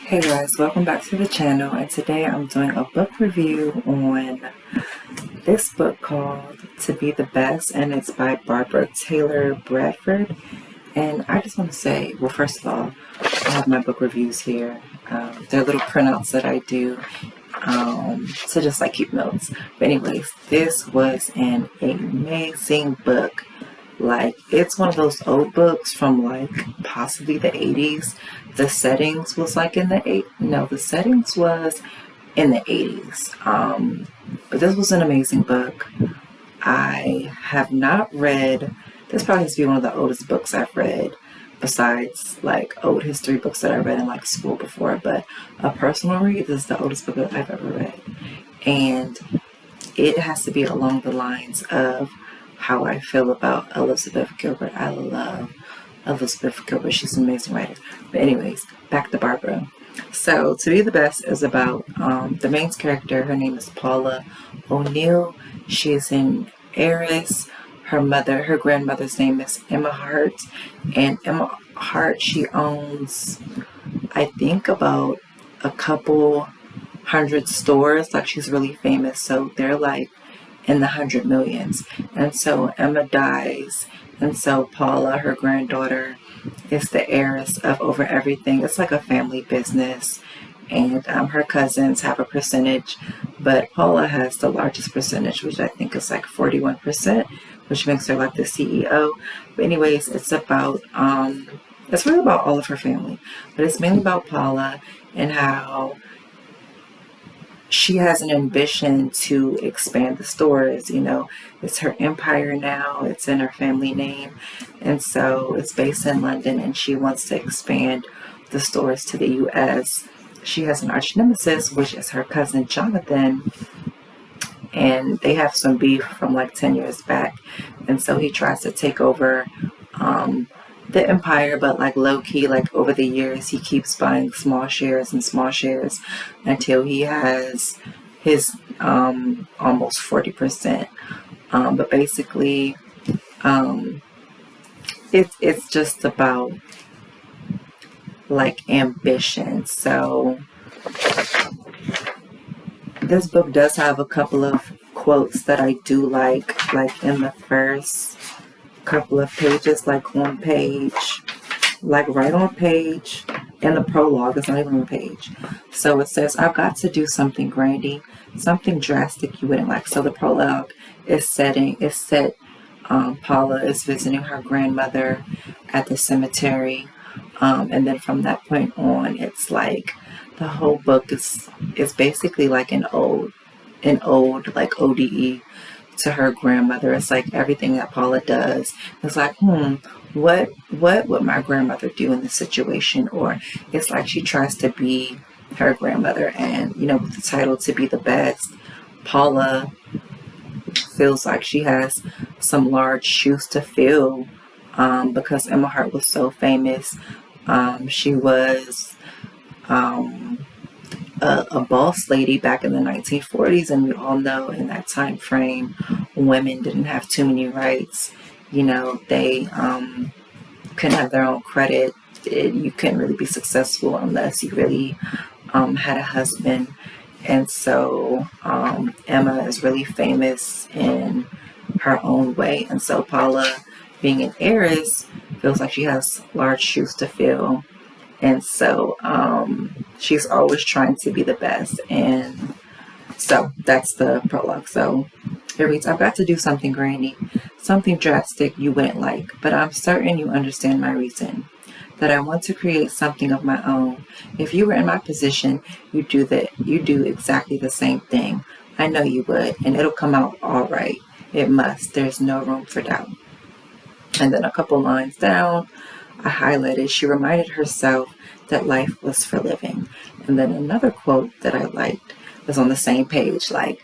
Hey guys, welcome back to the channel, and today I'm doing a book review on this book called To Be the Best, and it's by Barbara Taylor Bradford. And I just want to say, well, first of all, I have my book reviews here. They're little printouts that I do to just like keep notes. But anyways, this was an amazing book. Like, it's one of those old books from like possibly the 80s. The settings was like in the settings was in the 80s. But this was an amazing book. I have not read, this probably has to be one of the oldest books I've read, besides like old history books that I read in like school before. But a personal read, this is the oldest book that I've ever read. And it has to be along the lines of how I feel about Elizabeth Gilbert. I love Elizabeth Gilbert. She's an amazing writer. But anyways, back to Barbara. So, To Be the Best is about the main character. Her name is Paula O'Neill. She is an heiress. Her grandmother's name is Emma Hart. And Emma Hart, she owns, I think, about a couple hundred stores. Like, she's really famous. So they're like in the 100 millions. And so Emma dies, and so Paula, her granddaughter, is the heiress of over everything. It's like a family business, and her cousins have a percentage, but Paula has the largest percentage, which I think is like 41%, which makes her like the CEO. But anyways, it's really about all of her family, but it's mainly about Paula and how she has an ambition to expand the stores. It's her empire now. It's in her family name. And so it's based in London, and she wants to expand the stores to the US. She has an arch nemesis, which is her cousin Jonathan. And they have some beef from like 10 years back. And so he tries to take over the empire, but like low key, like over the years, he keeps buying small shares until he has his almost 40%. But basically, it's just about like ambition. So this book does have a couple of quotes that I do like in the first couple of pages, like on page, like right on page, in the prologue. It's not even on the page. So it says, "I've got to do something grandy, something drastic you wouldn't like." So the prologue is set. Paula is visiting her grandmother at the cemetery, and then from that point on, it's like the whole book is basically like an old like ODE to her grandmother. It's like everything that Paula does. It's like, what would my grandmother do in this situation? Or it's like she tries to be her grandmother, and with the title To Be the Best, Paula feels like she has some large shoes to fill, because Emma Hart was so famous. She was a boss lady back in the 1940s, and we all know in that time frame, women didn't have too many rights. They couldn't have their own credit. You couldn't really be successful unless you really had a husband. And so Emma is really famous in her own way. And so Paula, being an heiress, feels like she has large shoes to fill. And so she's always trying to be the best. And so that's the prologue. So it reads, "I've got to do something grandy, something drastic you wouldn't like, but I'm certain you understand my reason. That I want to create something of my own. If you were in my position, you do exactly the same thing. I know you would, and it'll come out all right. It must. There's no room for doubt." And then a couple lines down, I highlighted, "She reminded herself that life was for living." And then another quote that I liked was on the same page. Like,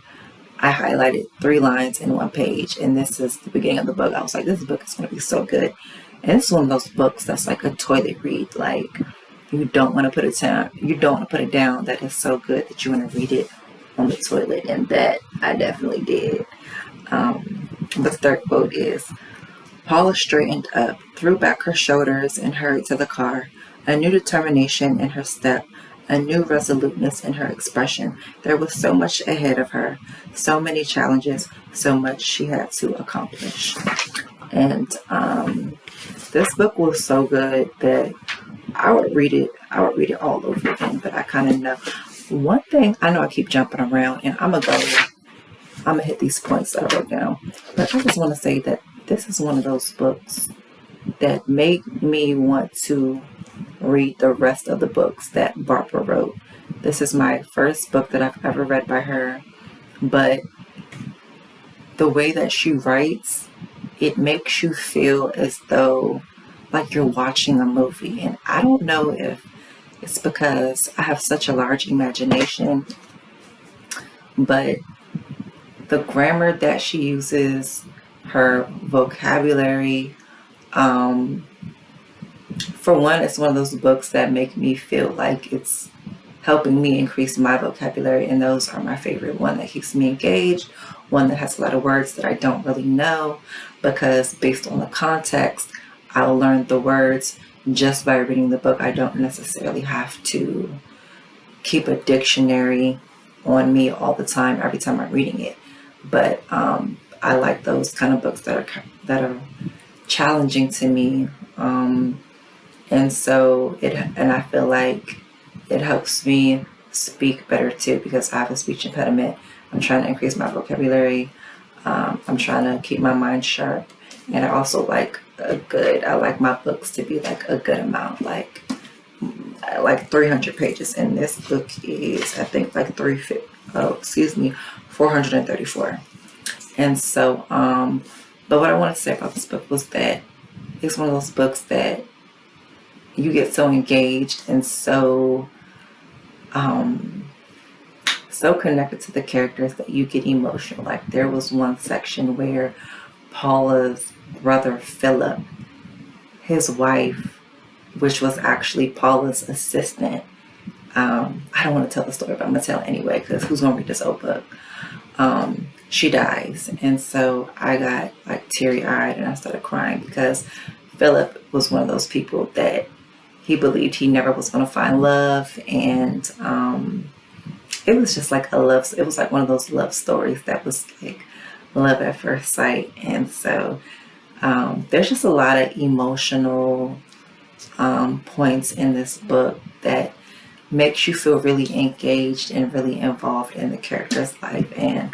I highlighted 3 lines in one page, and this is the beginning of the book. I was like, this book is going to be so good. And it's one of those books that's like a toilet read. Like, you don't want to put it down. You don't want to put it down. That is so good that you want to read it on the toilet, and that I definitely did. But the third quote is, "Paula straightened up, threw back her shoulders, and hurried to the car, a new determination in her step, a new resoluteness in her expression. There was so much ahead of her, so many challenges, so much she had to accomplish. And this book was so good that I would read it. I would read it all over again. But I kind of know one thing. I know I keep jumping around, and I'm gonna hit these points that I wrote down. But I just want to say that this is one of those books that made me want to read the rest of the books that Barbara wrote. This is my first book that I've ever read by her, but the way that she writes, it makes you feel as though like you're watching a movie. And I don't know if it's because I have such a large imagination, but the grammar that she uses, her vocabulary, for one, it's one of those books that make me feel like it's helping me increase my vocabulary, and those are my favorite. One that keeps me engaged, one that has a lot of words that I don't really know, because based on the context, I'll learn the words just by reading the book. I don't necessarily have to keep a dictionary on me all the time, every time I'm reading it. But I like those kind of books that are challenging to me. And so I feel like it helps me speak better too, because I have a speech impediment. I'm trying to increase my vocabulary. I'm trying to keep my mind sharp. And I also like I like my books to be like a good amount, like 300 pages. And this book is, I think, like 434. And so, but what I want to say about this book was that it's one of those books that you get so engaged and so connected to the characters that you get emotional. Like there was one section where Paula's brother Philip, his wife, which was actually Paula's assistant, I don't want to tell the story, but I'm going to tell it anyway, because who's going to read this old book? She dies. And so I got like teary-eyed and I started crying, because Philip was one of those people that he believed he never was going to find love. And it was just like it was like one of those love stories that was like love at first sight. And so there's just a lot of emotional points in this book that makes you feel really engaged and really involved in the character's life. And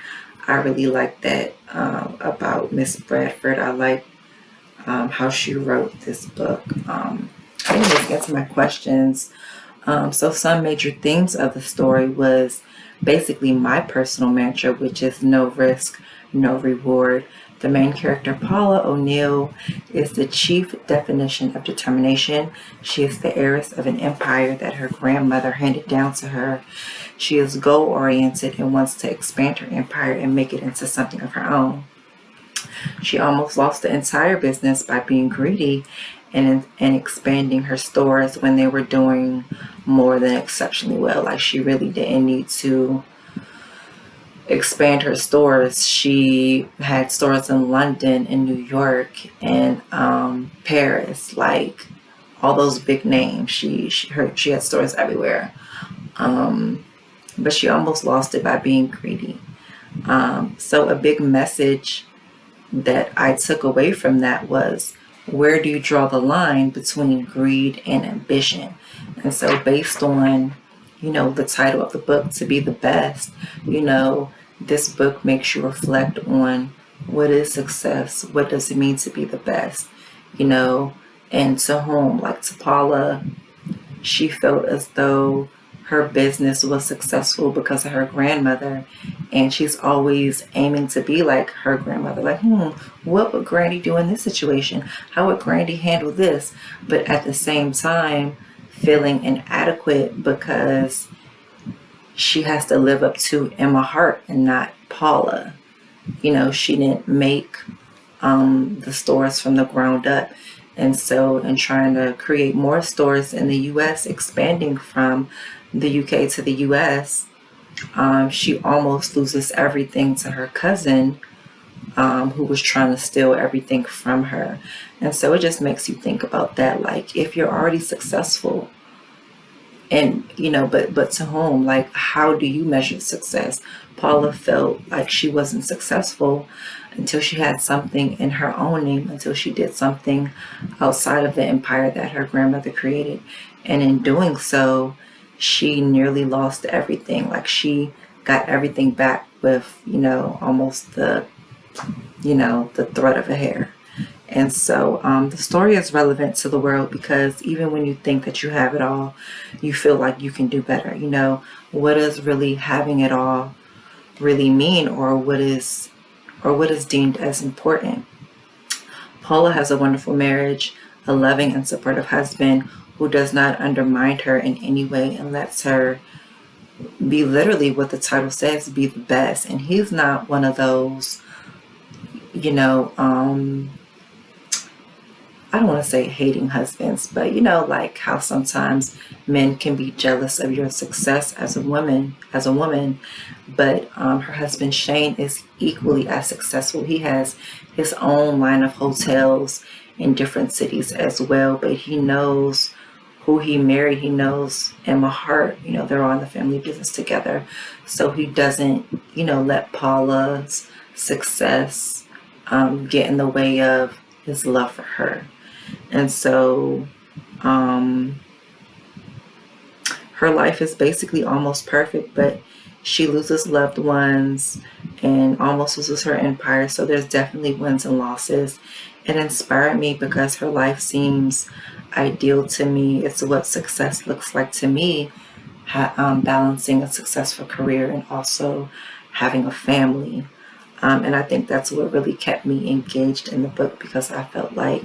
I really like that about Miss Bradford. I like how she wrote this book. Let's get to my questions. So some major themes of the story was basically my personal mantra, which is no risk, no reward. The main character, Paula O'Neill, is the chief definition of determination. She is the heiress of an empire that her grandmother handed down to her. She is goal-oriented and wants to expand her empire and make it into something of her own. She almost lost the entire business by being greedy and expanding her stores when they were doing more than exceptionally well. Like, she really didn't need to expand her stores. She had stores in London, in New York, and Paris, like all those big names. She had stores everywhere, but she almost lost it by being greedy. So a big message that I took away from that was, where do you draw the line between greed and ambition? And so based on, the title of the book, To Be the Best, this book makes you reflect on what is success, what does it mean to be the best, and to whom, like to Paula, she felt as though her business was successful because of her grandmother, and she's always aiming to be like her grandmother. Like, what would Granny do in this situation? How would Granny handle this? But at the same time, feeling inadequate because she has to live up to Emma Hart and not Paula. She didn't make the stores from the ground up. And so in trying to create more stores in the U.S., expanding from the U.K. to the U.S., she almost loses everything to her cousin, who was trying to steal everything from her. And so it just makes you think about that. Like, if you're already successful, And but to whom? Like, how do you measure success? Paula felt like she wasn't successful until she had something in her own name, until she did something outside of the empire that her grandmother created. And in doing so, she nearly lost everything. Like, she got everything back with, almost the thread of a hair. And so the story is relevant to the world because even when you think that you have it all, you feel like you can do better. What does really having it all really mean, or what is deemed as important? Paula has a wonderful marriage, a loving and supportive husband who does not undermine her in any way and lets her be literally what the title says, be the best. And he's not one of those, you know, I don't want to say hating husbands, but like how sometimes men can be jealous of your success as a woman, but her husband Shane is equally as successful. He has his own line of hotels in different cities as well, but he knows who he married. He knows Emma Hart, they're all in the family business together. So he doesn't, let Paula's success get in the way of his love for her. And so her life is basically almost perfect, but she loses loved ones and almost loses her empire. So there's definitely wins and losses. It inspired me because her life seems ideal to me. It's what success looks like to me, balancing a successful career and also having a family. And I think that's what really kept me engaged in the book, because I felt like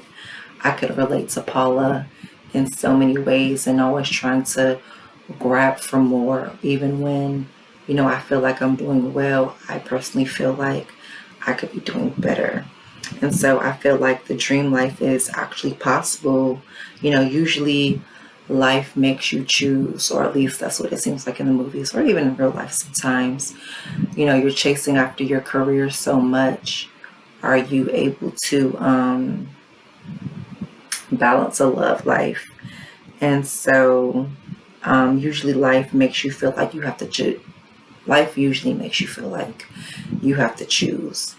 I could relate to Paula in so many ways and always trying to grab for more. Even when, I feel like I'm doing well, I personally feel like I could be doing better. And so I feel like the dream life is actually possible. Usually life makes you choose, or at least that's what it seems like in the movies, or even in real life sometimes. You're chasing after your career so much. Are you able to balance a love life? And so usually life makes you feel like you have to choose. Life usually makes you feel like you have to choose,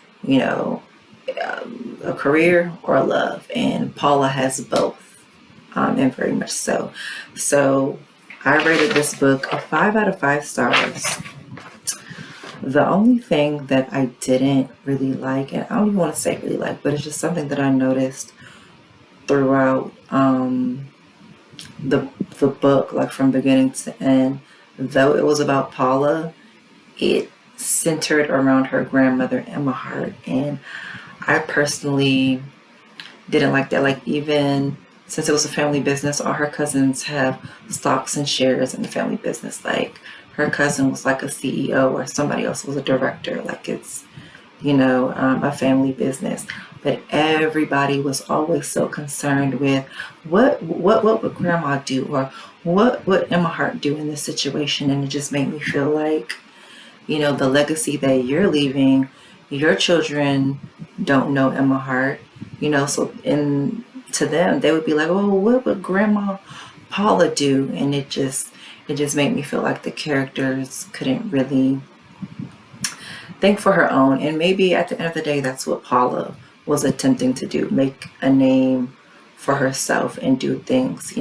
a career or a love. And Paula has both, and very much so. So I rated this book a 5 out of 5 stars. The only thing that I didn't really like, and I don't even want to say really like, but it's just something that I noticed throughout the book, like from beginning to end, though it was about Paula, it centered around her grandmother Emma Hart, and I personally didn't like that. Like, even since it was a family business, all her cousins have stocks and shares in the family business. Like, her cousin was like a CEO, or somebody else was a director. Like, it's a family business. But everybody was always so concerned with what would grandma do, or what would Emma Hart do in this situation. And it just made me feel like, the legacy that you're leaving, your children don't know Emma Hart, so to them, they would be like, oh, what would Grandma Paula do? And it just made me feel like the characters couldn't really think for her own. And maybe at the end of the day, that's what Paula was attempting to do, make a name for herself and do things,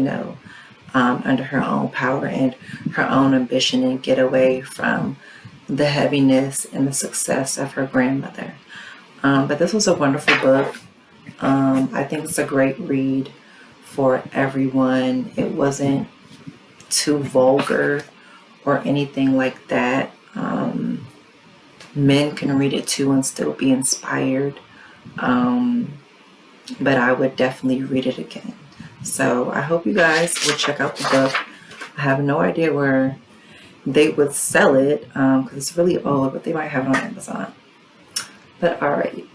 under her own power and her own ambition, and get away from the heaviness and the success of her grandmother. But this was a wonderful book. I think it's a great read for everyone. It wasn't too vulgar or anything like that. Men can read it too and still be inspired. But I would definitely read it again. So I hope you guys will check out the book. I have no idea where they would sell it, because it's really old, but they might have it on Amazon. But all right,